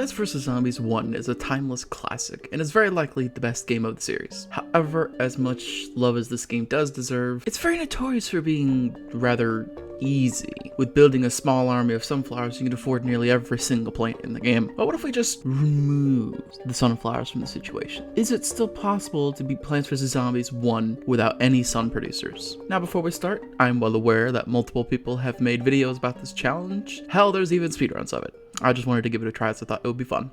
Plants vs. Zombies 1 is a timeless classic, and is very likely the best game of the series. However, as much love as this game does deserve, it's very notorious for being rather easy. With building a small army of sunflowers, you can afford nearly every single plant in the game. But what if we just remove the sunflowers from the situation? Is it still possible to beat Plants vs. Zombies 1 without any sun producers? Now before we start, I'm well aware that multiple people have made videos about this challenge. Hell, there's even speedruns of it. I just wanted to give it a try, so I thought it would be fun.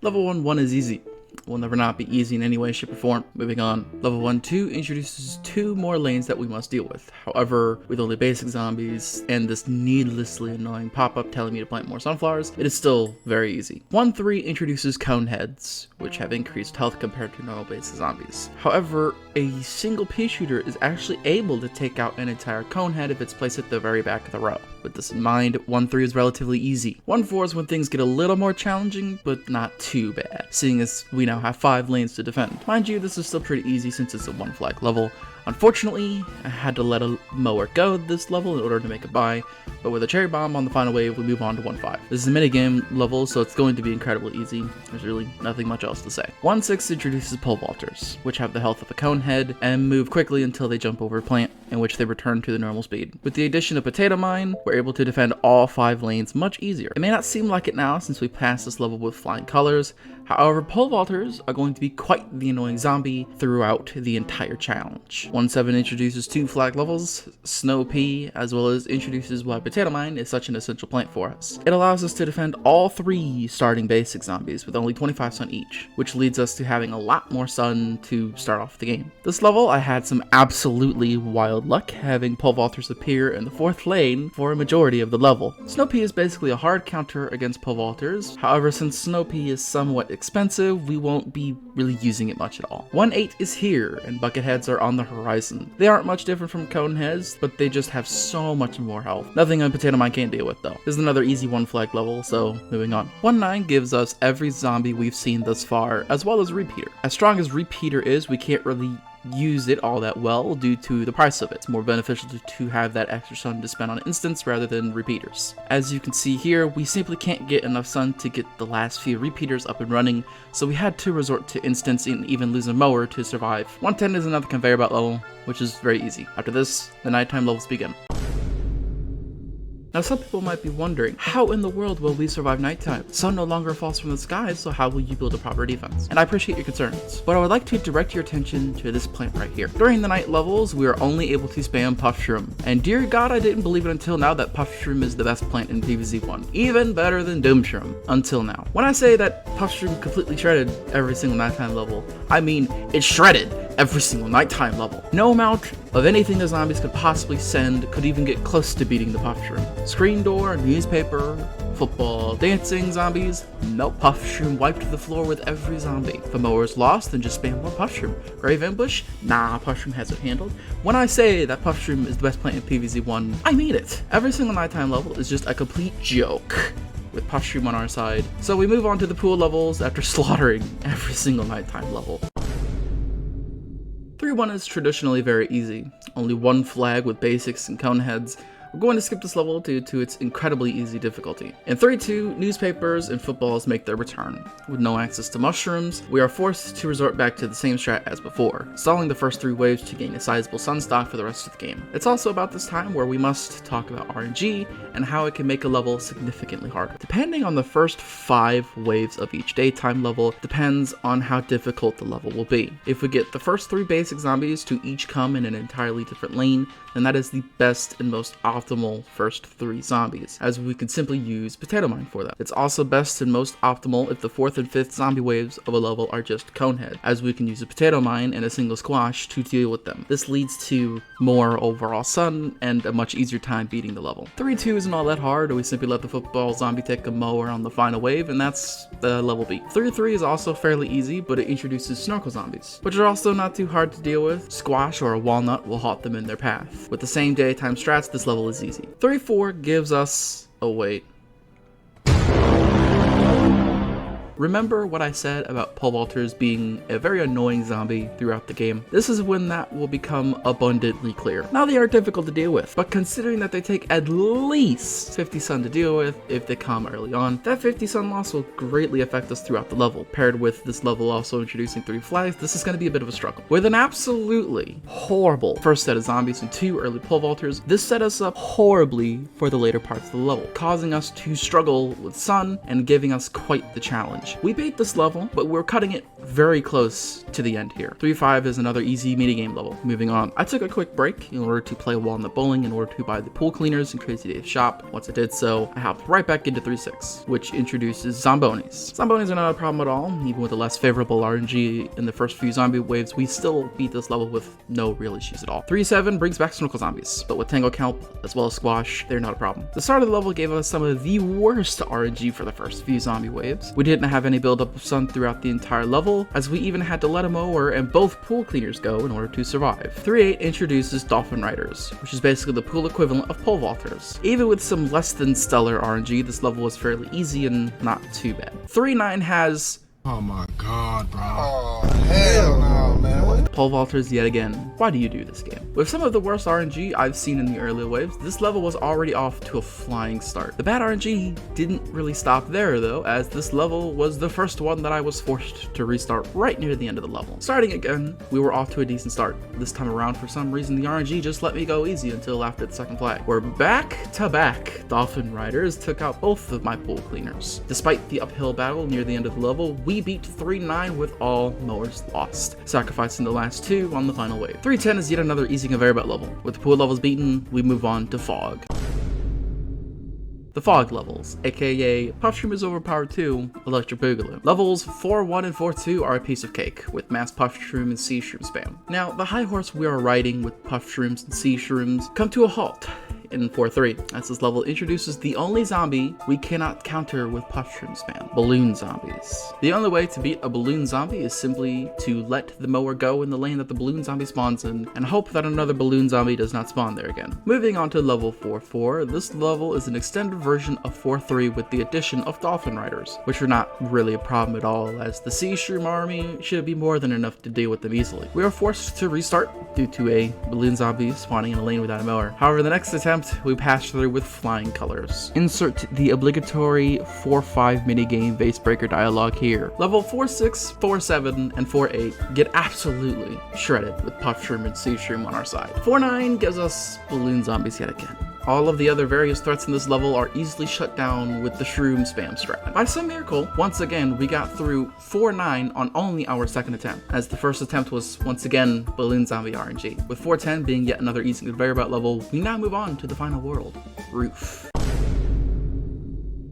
Level 1 is easy. Will never not be easy in any way, shape, or form. Moving on. Level 1-2 introduces 2 more lanes that we must deal with. However, with only basic zombies and this needlessly annoying pop-up telling me to plant more sunflowers, it is still very easy. 1-3 introduces cone heads, which have increased health compared to normal basic zombies. However, a single pea shooter is actually able to take out an entire cone head if it's placed at the very back of the row. With this in mind, 1-3 is relatively easy. 1-4 is when things get a little more challenging, but not too bad, seeing as we now have 5 lanes to defend. Mind you, this is still pretty easy since it's a 1 flag level. Unfortunately, I had to let a mower go this level in order to make a buy, but with a cherry bomb on the final wave, we move on to 1-5. This is a minigame level, so it's going to be incredibly easy. There's really nothing much else to say. 1-6 introduces pole vaulters, which have the health of a cone head and move quickly until they jump over a plant, in which they return to the normal speed. With the addition of potato mine, we're able to defend all 5 lanes much easier. It may not seem like it now since we passed this level with flying colors. However, pole vaulters are going to be quite the annoying zombie throughout the entire challenge. 1-7 introduces 2 flag levels, Snow Pea, as well as introduces why potato mine is such an essential plant for us. It allows us to defend all 3 starting basic zombies with only 25 sun each, which leads us to having a lot more sun to start off the game. This level, I had some absolutely wild luck having pole vaulters appear in the 4th lane for a majority of the level. Snow Pea is basically a hard counter against pole vaulters. However, since Snow Pea is somewhat expensive, we won't be really using it much at all. 1-8 is here, and bucket heads are on the horizon. They aren't much different from cone heads, but they just have so much more health. Nothing a potato mine can't deal with though. This is another easy 1 flag level, so moving on. 1-9 gives us every zombie we've seen thus far, as well as Repeater. As strong as Repeater is, we can't really use it all that well due to the price of it. It's more beneficial to have that extra sun to spend on instants rather than repeaters. As you can see here, we simply can't get enough sun to get the last few repeaters up and running, so we had to resort to instants and even lose a mower to survive. 110 is another conveyor belt level, which is very easy. After this, the nighttime levels begin. Now some people might be wondering, how in the world will we survive nighttime? Sun no longer falls from the skies, so how will you build a proper defense? And I appreciate your concerns, but I would like to direct your attention to this plant right here. During the night levels, we are only able to spam Puff Shroom. And dear God, I didn't believe it until now that Puff Shroom is the best plant in PvZ1. Even better than Doom Shroom, until now. When I say that Puff Shroom completely shredded every single nighttime level, I mean it shredded every single nighttime level. No amount of anything the zombies could possibly send could even get close to beating the Puff Shroom. Screen door, newspaper, football, dancing zombies, nope. Puff Shroom wiped the floor with every zombie. If a mower is lost, then just spam more Puff Shroom. Grave ambush? Nah, Puff Shroom has it handled. When I say that Puff Shroom is the best plant in PvZ1, I mean it. Every single nighttime level is just a complete joke with Puff Shroom on our side. So we move on to the pool levels after slaughtering every single nighttime level. 3-1 is traditionally very easy. Only 1 flag with basics and cone heads. We're going to skip this level due to its incredibly easy difficulty. In 3-2, newspapers and footballs make their return. With no access to mushrooms, we are forced to resort back to the same strat as before, stalling the first 3 waves to gain a sizable sun stock for the rest of the game. It's also about this time where we must talk about RNG and how it can make a level significantly harder. Depending on the first 5 waves of each daytime level depends on how difficult the level will be. If we get the first 3 basic zombies to each come in an entirely different lane, then that is the best and most optimal first 3 zombies, as we can simply use potato mine for that. It's also best and most optimal if the 4th and 5th zombie waves of a level are just conehead, as we can use a potato mine and a single squash to deal with them. This leads to more overall sun and a much easier time beating the level. 3-2 isn't all that hard, we simply let the football zombie take a mower on the final wave, and that's the level beat. 3-3 is also fairly easy, but it introduces snorkel zombies, which are also not too hard to deal with. Squash or a walnut will halt them in their path. With the same daytime strats, this level is easy. 3-4 gives us... oh wait. Remember what I said about pole vaulters being a very annoying zombie throughout the game? This is when that will become abundantly clear. Now they are difficult to deal with, but considering that they take at least 50 sun to deal with if they come early on, that 50 sun loss will greatly affect us throughout the level. Paired with this level also introducing 3 flags, this is going to be a bit of a struggle. With an absolutely horrible first set of zombies and 2 early pole vaulters, this set us up horribly for the later parts of the level, causing us to struggle with sun and giving us quite the challenge. We beat this level, but we're cutting it very close to the end here. 3-5 is another easy minigame level. Moving on. I took a quick break in order to play Walnut Bowling in order to buy the pool cleaners in Crazy Dave's shop. Once I did so, I hopped right back into 3-6, which introduces Zombonis. Zombonis are not a problem at all. Even with the less favorable RNG in the first few zombie waves, we still beat this level with no real issues at all. 3-7 brings back Snorkel Zombies, but with Tango Kelp as well as Squash, they're not a problem. The start of the level gave us some of the worst RNG for the first few zombie waves. We didn't have any buildup of sun throughout the entire level, as we even had to let a mower and both pool cleaners go in order to survive. 3-8 introduces Dolphin Riders, which is basically the pool equivalent of pole vaulters. Even with some less than stellar RNG, this level was fairly easy and not too bad. 3-9 has... Oh my god, bro. Oh, hell no, man. Pole vaulters yet again. Why do you do this game? With some of the worst RNG I've seen in the early waves, this level was already off to a flying start. The bad RNG didn't really stop there though, as this level was the first one that I was forced to restart right near the end of the level. Starting again, we were off to a decent start. This time around, for some reason, the RNG just let me go easy until after the second flag. We're back to back. Dolphin Riders took out both of my pool cleaners. Despite the uphill battle near the end of the level, we beat 3-9 with all mowers lost, sacrificing the last 2 on the final wave. 3-10 is yet another easy conveyor belt level. With the pool levels beaten, we move on to Fog. The Fog levels, aka Puffshroom is overpowered 2, Electric Boogaloo. Levels 4-1 and 4-2 are a piece of cake, with mass Puffshroom and Sea Shroom spam. Now, the high horse we are riding with Puffshrooms and Sea Shrooms come to a halt in 4-3, as this level introduces the only zombie we cannot counter with Puffshroom spam, Balloon Zombies. The only way to beat a Balloon Zombie is simply to let the mower go in the lane that the Balloon Zombie spawns in, and hope that another Balloon Zombie does not spawn there again. Moving on to level 4-4, this level is an extended version of 4-3 with the addition of Dolphin Riders, which are not really a problem at all, as the Sea Shroom army should be more than enough to deal with them easily. We are forced to restart due to a Balloon Zombie spawning in a lane without a mower. However, the next attempt we pass through with flying colors. Insert the obligatory 4-5 minigame base breaker dialogue here. Level 4-6, 4-7, and 4-8 get absolutely shredded with Puffshroom and Sea Shroom on our side. 4-9 gives us Balloon Zombies yet again. All of the other various threats in this level are easily shut down with the Shroom spam strat. By some miracle, once again, we got through 4-9 on only our second attempt, as the first attempt was once again Balloon Zombie RNG. With 4-10 being yet another easy conveyor belt level, we now move on to the final world, Roof.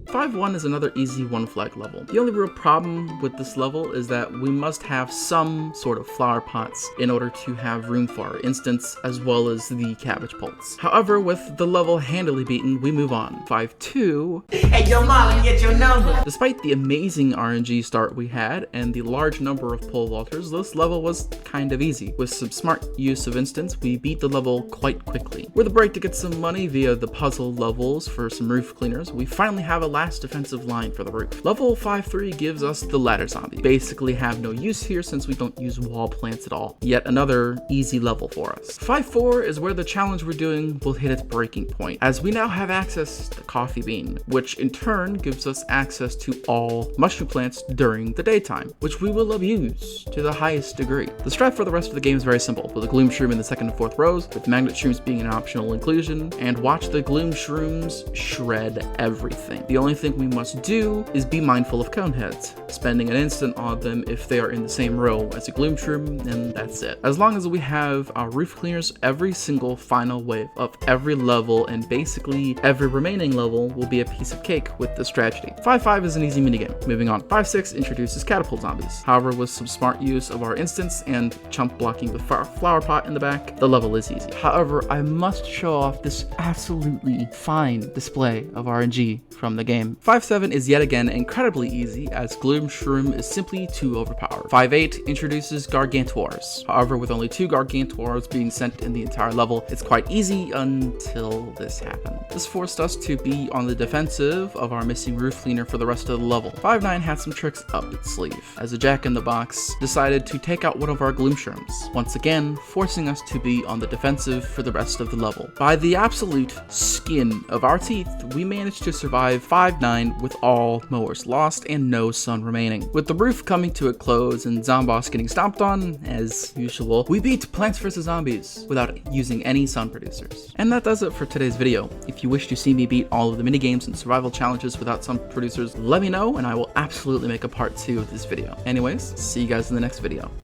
5-1 is another easy 1 flag level. The only real problem with this level is that we must have some sort of flower pots in order to have room for our instants as well as the cabbage pulse. However, with the level handily beaten, we move on. 5-2. Hey, yo, Molly, get your number. Despite the amazing RNG start we had and the large number of pole vaulters, this level was kind of easy. With some smart use of instants, we beat the level quite quickly. With a break to get some money via the puzzle levels for some roof cleaners, we finally have a last defensive line for the roof. Level 5-3 gives us the ladder zombie. Basically have no use here since we don't use wall plants at all. Yet another easy level for us. 5-4 is where the challenge we're doing will hit its breaking point, as we now have access to Coffee Bean, which in turn gives us access to all mushroom plants during the daytime, which we will abuse to the highest degree. The strat for the rest of the game is very simple, with the Gloom Shroom in the 2nd and 4th rows, with Magnet Shrooms being an optional inclusion, and watch the Gloom Shrooms shred everything. The only thing we must do is be mindful of cone heads, spending an instant on them if they are in the same row as a Gloom Shroom, and that's it. As long as we have our roof cleaners, every single final wave of every level and basically every remaining level will be a piece of cake with this tragedy. 5-5 is an easy minigame. Moving on. 5-6 introduces catapult zombies. However, with some smart use of our instants and chump blocking the flower pot in the back, the level is easy. However, I must show off this absolutely fine display of RNG from the game. game. 5-7 is yet again incredibly easy, as Gloomshroom is simply too overpowered. 5-8 introduces Gargantuars. However, with only 2 Gargantuars being sent in the entire level, it's quite easy until this happened. This forced us to be on the defensive of our missing roof cleaner for the rest of the level. 5-9 had some tricks up its sleeve, as a Jack-in-the-Box decided to take out one of our Gloomshrooms, once again forcing us to be on the defensive for the rest of the level. By the absolute skin of our teeth, we managed to survive 5-9 with all mowers lost and no sun remaining. With the roof coming to a close and Zomboss getting stomped on, as usual, we beat Plants vs. Zombies without using any sun producers. And that does it for today's video. If you wish to see me beat all of the minigames and survival challenges without sun producers, let me know and I will absolutely make a part 2 of this video. Anyways, see you guys in the next video.